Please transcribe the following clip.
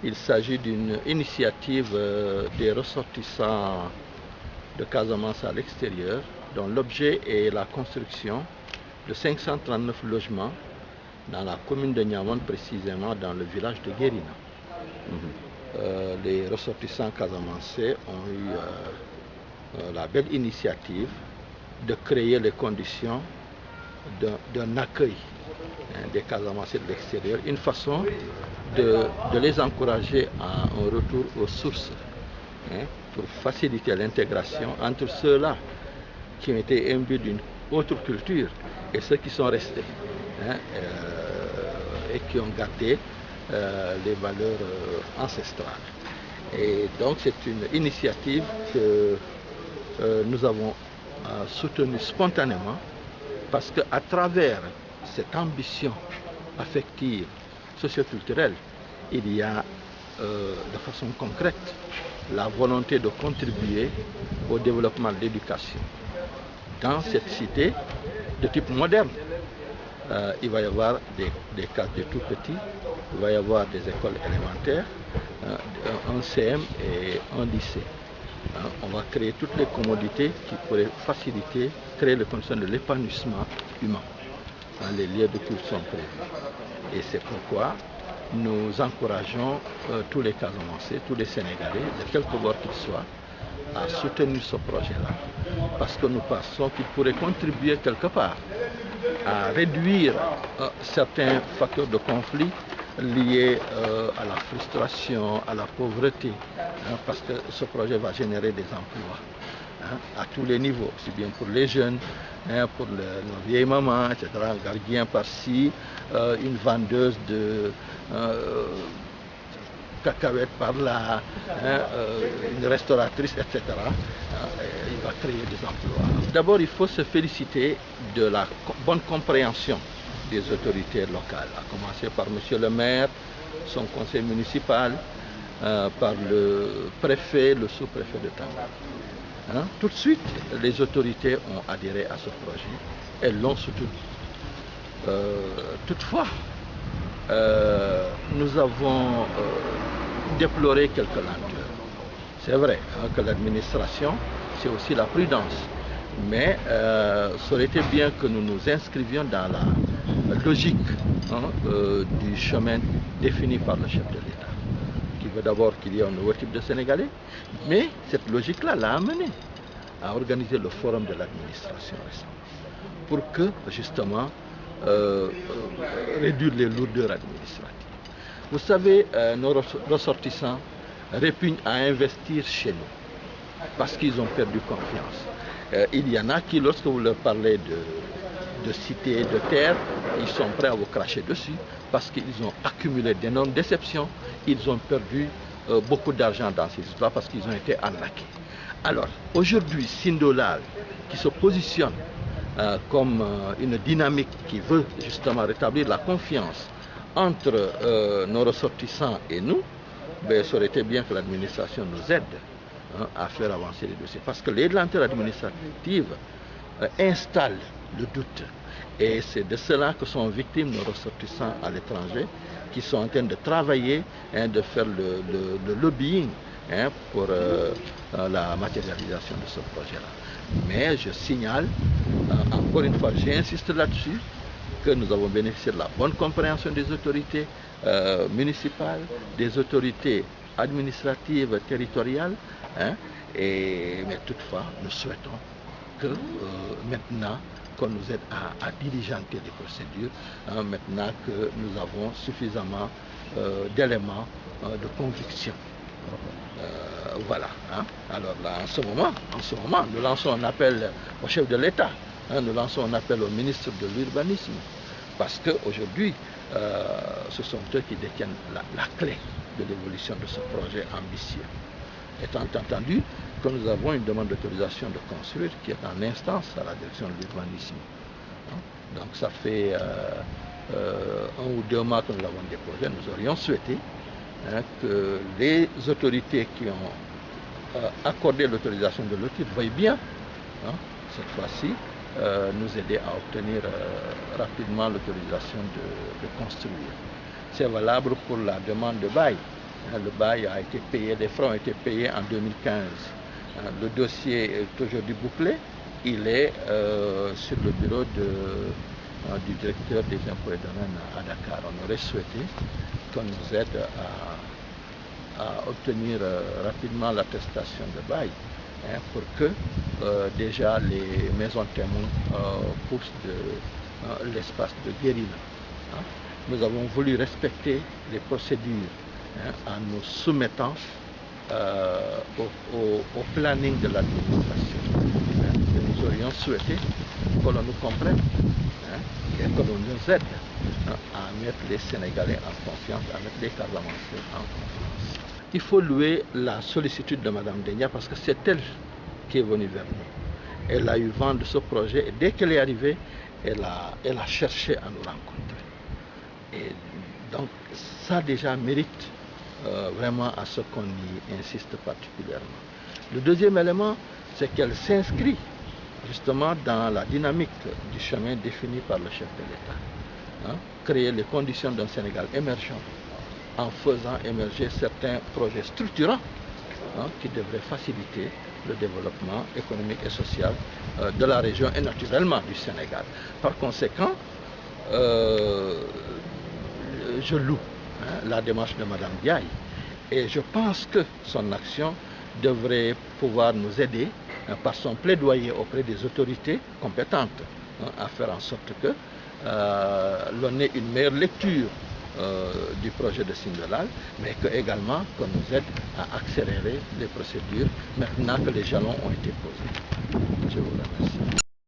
Il s'agit d'une initiative des ressortissants de Casamance à l'extérieur, dont l'objet est la construction de 539 logements dans la commune de Niamone, précisément dans le village de Guérina. Les ressortissants casamançais ont eu la belle initiative de créer les conditions d'un accueil des Casamançais de l'extérieur, une façon de les encourager à un retour aux sources, pour faciliter l'intégration entre ceux-là qui ont été imbus d'une autre culture et ceux qui sont restés et qui ont gardé les valeurs ancestrales. Et donc c'est une initiative que nous avons soutenue spontanément, parce qu'à travers cette ambition affective, socioculturelle, il y a de façon concrète la volonté de contribuer au développement de l'éducation. Dans cette cité de type moderne, il va y avoir des classes de tout petits, il va y avoir des écoles élémentaires, un CM et un lycée. On va créer toutes les commodités qui pourraient faciliter, créer les conditions de l'épanouissement humain. Les lieux de culte sont prévus. Et c'est pourquoi nous encourageons tous les Casamançais, tous les Sénégalais, de quelque bord qu'ils soient, à soutenir ce projet-là. Parce que nous pensons qu'il pourrait contribuer quelque part à réduire certains facteurs de conflit liés à la frustration, à la pauvreté, parce que ce projet va générer des emplois à tous les niveaux, aussi bien pour les jeunes, pour nos vieilles mamans, etc., un gardien par-ci, une vendeuse de cacahuètes par-là, une restauratrice, etc. Il va créer des emplois. D'abord, il faut se féliciter de la bonne compréhension des autorités locales, à commencer par M. le maire, son conseil municipal, par le préfet, le sous-préfet de Tanga. Tout de suite, les autorités ont adhéré à ce projet, elles l'ont soutenu. Toutefois, nous avons déploré quelques lenteurs. C'est vrai que l'administration, c'est aussi la prudence, mais ça aurait été bien que nous nous inscrivions dans la logique du chemin défini par le chef de l'État, qui veut d'abord qu'il y ait un nouveau type de Sénégalais, mais cette logique-là l'a amené à organiser le forum de l'administration récemment, pour que, justement, réduire les lourdeurs administratives. Vous savez, nos ressortissants répugnent à investir chez nous, parce qu'ils ont perdu confiance. Il y en a qui, lorsque vous leur parlez de cité, de terre, ils sont prêts à vous cracher dessus, parce qu'ils ont accumulé d'énormes déceptions, ils ont perdu beaucoup d'argent dans ces histoires, parce qu'ils ont été arnaqués. Alors, aujourd'hui, Sindolal, qui se positionne comme une dynamique qui veut justement rétablir la confiance entre nos ressortissants et nous, ça aurait été bien que l'administration nous aide à faire avancer les dossiers. Parce que les lenteurs administratives installent le doute. Et c'est de cela que sont victimes nos ressortissants à l'étranger, qui sont en train de travailler, de faire le lobbying pour la matérialisation de ce projet-là. Mais je signale, encore une fois, j'insiste là-dessus, que nous avons bénéficié de la bonne compréhension des autorités municipales, des autorités administratives territoriales, mais toutefois, nous souhaitons que maintenant, qu'on nous aide à diligenter les procédures, maintenant que nous avons suffisamment d'éléments de conviction. Voilà. Alors là, en ce moment, nous lançons un appel au chef de l'État, nous lançons un appel au ministre de l'Urbanisme, parce qu'aujourd'hui, ce sont eux qui détiennent la clé de l'évolution de ce projet ambitieux. Étant entendu que nous avons une demande d'autorisation de construire qui est en instance à la direction de l'urbanisme. Donc ça fait 1 ou 2 mois que nous l'avons déposé. Nous aurions souhaité que les autorités qui ont accordé l'autorisation de lotir veuillent bien, cette fois-ci, nous aider à obtenir rapidement l'autorisation de construire. C'est valable pour la demande de bail. Le bail a été payé, les frais ont été payés en 2015. Le dossier est aujourd'hui bouclé. Il est sur le bureau du directeur des impôts et domaines à Dakar. On aurait souhaité qu'on nous aide à obtenir rapidement l'attestation de bail, pour que déjà les maisons témoins poussent de l'espace de guérilla. Nous avons voulu respecter les procédures en nous soumettant au planning de l'administration. Nous aurions souhaité que l'on nous comprenne et que l'on nous aide à mettre les Sénégalais en confiance, à mettre les Casamançais en confiance. Il faut louer la sollicitude de Mme Denia parce que c'est elle qui est venue vers nous. Elle a eu vent de ce projet et dès qu'elle est arrivée, elle a cherché à nous rencontrer. Et donc ça déjà mérite vraiment à ce qu'on y insiste particulièrement. Le deuxième élément, c'est qu'elle s'inscrit justement dans la dynamique du chemin défini par le chef de l'État. Créer les conditions d'un Sénégal émergent en faisant émerger certains projets structurants qui devraient faciliter le développement économique et social de la région et naturellement du Sénégal. Par conséquent, je loue la démarche de Mme Diaye et je pense que son action devrait pouvoir nous aider par son plaidoyer auprès des autorités compétentes à faire en sorte que l'on ait une meilleure lecture du projet de Sindolal, mais également qu'on nous aide à accélérer les procédures maintenant que les jalons ont été posés. Je vous remercie.